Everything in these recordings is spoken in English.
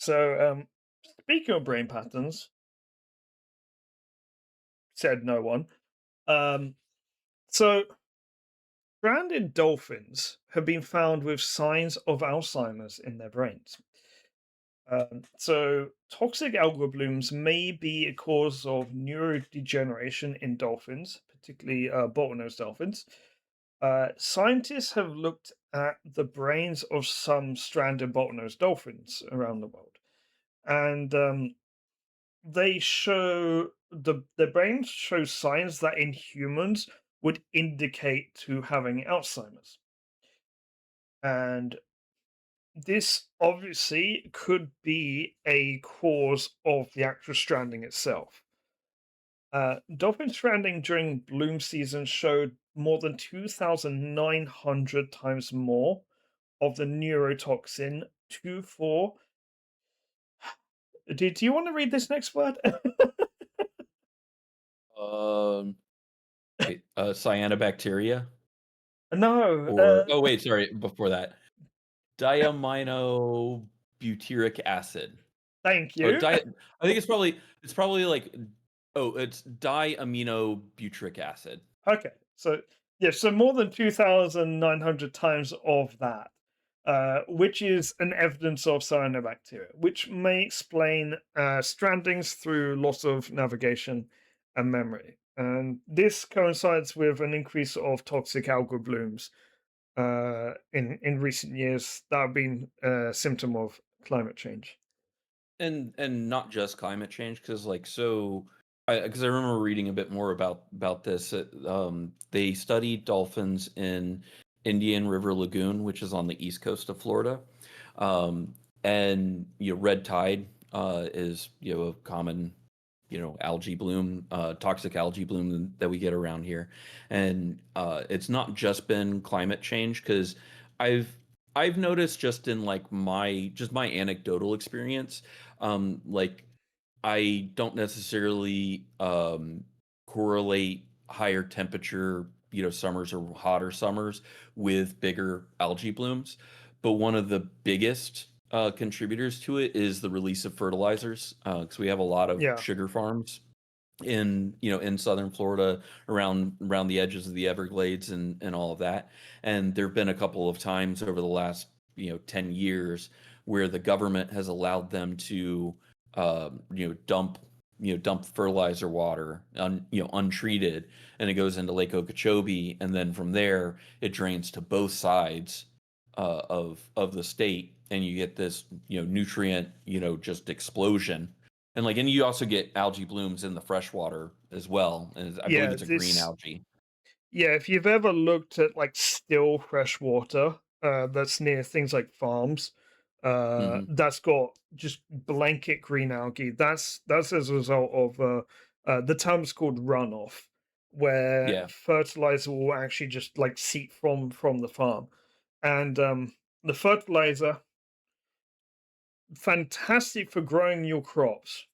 Speaking of brain patterns, said no one. Um, so, stranded dolphins have been found with signs of Alzheimer's in their brains. Toxic algal blooms may be a cause of neurodegeneration in dolphins, particularly bottlenose dolphins. Scientists have looked at the brains of some stranded bottlenose dolphins around the world, and they show the brains show signs that in humans would indicate to having Alzheimer's. And this obviously could be a cause of the actual stranding itself. Dolphin stranding during bloom season showed more than 2,900 times more of the neurotoxin 2,4. Do you want to read this next word? Um, Wait, cyanobacteria? No. Or oh, wait, sorry, before that. Diaminobutyric acid. Thank Oh, you. I think it's probably like it's diaminobutyric acid. Okay, so yeah, so more than 2,900 times of that, which is an evidence of cyanobacteria, which may explain strandings through loss of navigation and memory. And this coincides with an increase of toxic algal blooms in recent years that have been a symptom of climate change. And not just climate change, because I remember reading a bit more about this. They studied dolphins in Indian River Lagoon, which is on the east coast of Florida, um, and red tide is a common algae bloom, toxic algae bloom that we get around here, and it's not just been climate change because I've I've noticed just in like my anecdotal experience, like I don't necessarily correlate higher temperature, summers or hotter summers with bigger algae blooms. But one of the biggest contributors to it is the release of fertilizers, because we have a lot of Yeah, sugar farms in southern Florida, around the edges of the Everglades and all of that. And there have been a couple of times over the last 10 years where the government has allowed them to dump fertilizer water untreated, and it goes into Lake Okeechobee, and then from there it drains to both sides of the state, and you get this nutrient just explosion. And you also get algae blooms in the freshwater as well, and I believe yeah, it's a green this algae. Yeah, if you've ever looked at like still fresh water, that's near things like farms, Hmm. that's got just blanket green algae. That's as a result of the term's called runoff, where Yeah. fertilizer will actually just like seep from the farm, and the fertilizer fantastic for growing your crops,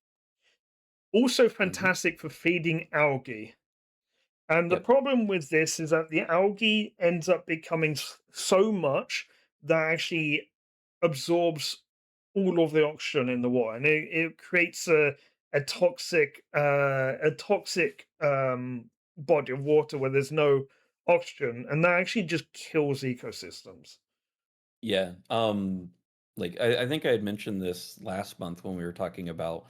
also Hmm. fantastic for feeding algae. And the Yep. problem with this is that the algae ends up becoming so much that actually absorbs all of the oxygen in the water, and it creates a toxic body of water where there's no oxygen, and that actually just kills ecosystems. Yeah. I think I had mentioned this last month when we were talking about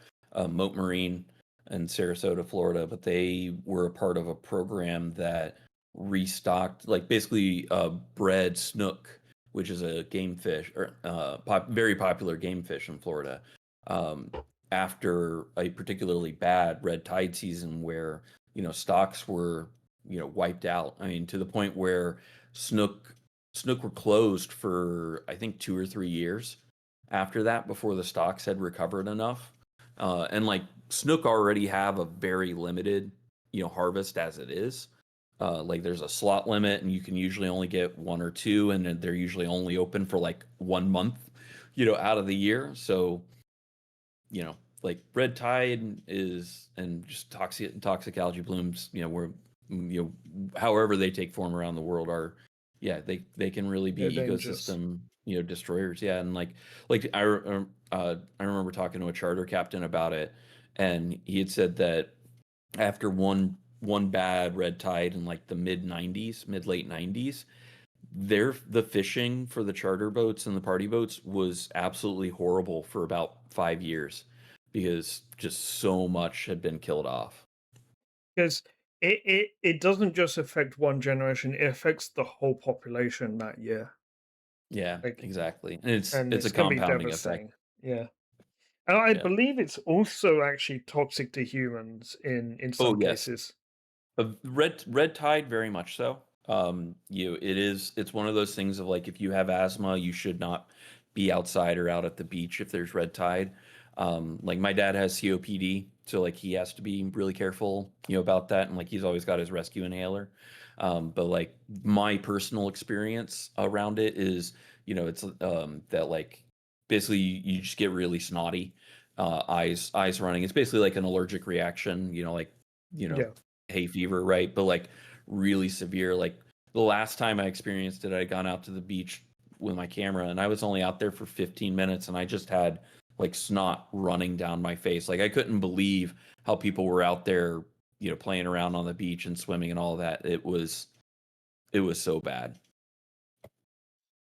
Moat Marine in Sarasota, Florida, but they were a part of a program that restocked, like basically bred snook, which is a game fish, or very popular game fish in Florida, um, after a particularly bad red tide season where stocks were wiped out. I mean, to the point where snook Snook were closed for I think 2 or 3 years after that before the stocks had recovered enough. And like Snook already have a very limited, harvest as it is. Like there's a slot limit, and you can usually only get one or two, and then they're usually only open for like 1 month, out of the year. So like red tide is, and just toxic algae blooms, where however they take form around the world are, yeah, they can really They're be dangerous. ecosystem destroyers. Yeah, and like I remember were talking to a charter captain about it, and he had said that after one bad red tide in like the mid 90s, mid late 90s, the fishing for the charter boats and the party boats was absolutely horrible for about 5 years because just so much had been killed off. Because it doesn't just affect one generation; it affects the whole population that year. Yeah, Like, exactly. And and it's a it's going to be compounding effect. devastating. Yeah, and I Yeah. believe it's also actually toxic to humans in Oh some yes. cases. Red tide, very much so. It's one of those things of like if you have asthma, you should not be outside or out at the beach if there's red tide. Like my dad has COPD, so like he has to be really careful, about that, and like he's always got his rescue inhaler. But like my personal experience around it is, it's that like basically you just get really snotty, eyes running. It's basically like an allergic reaction, like you know Yeah, hay fever, right? But like really severe. Like the last time I experienced it, I'd gone out to the beach with my camera and I was only out there for 15 minutes and I just had like snot running down my face. Like I couldn't believe how people were out there, playing around on the beach and swimming and all that. It was so bad.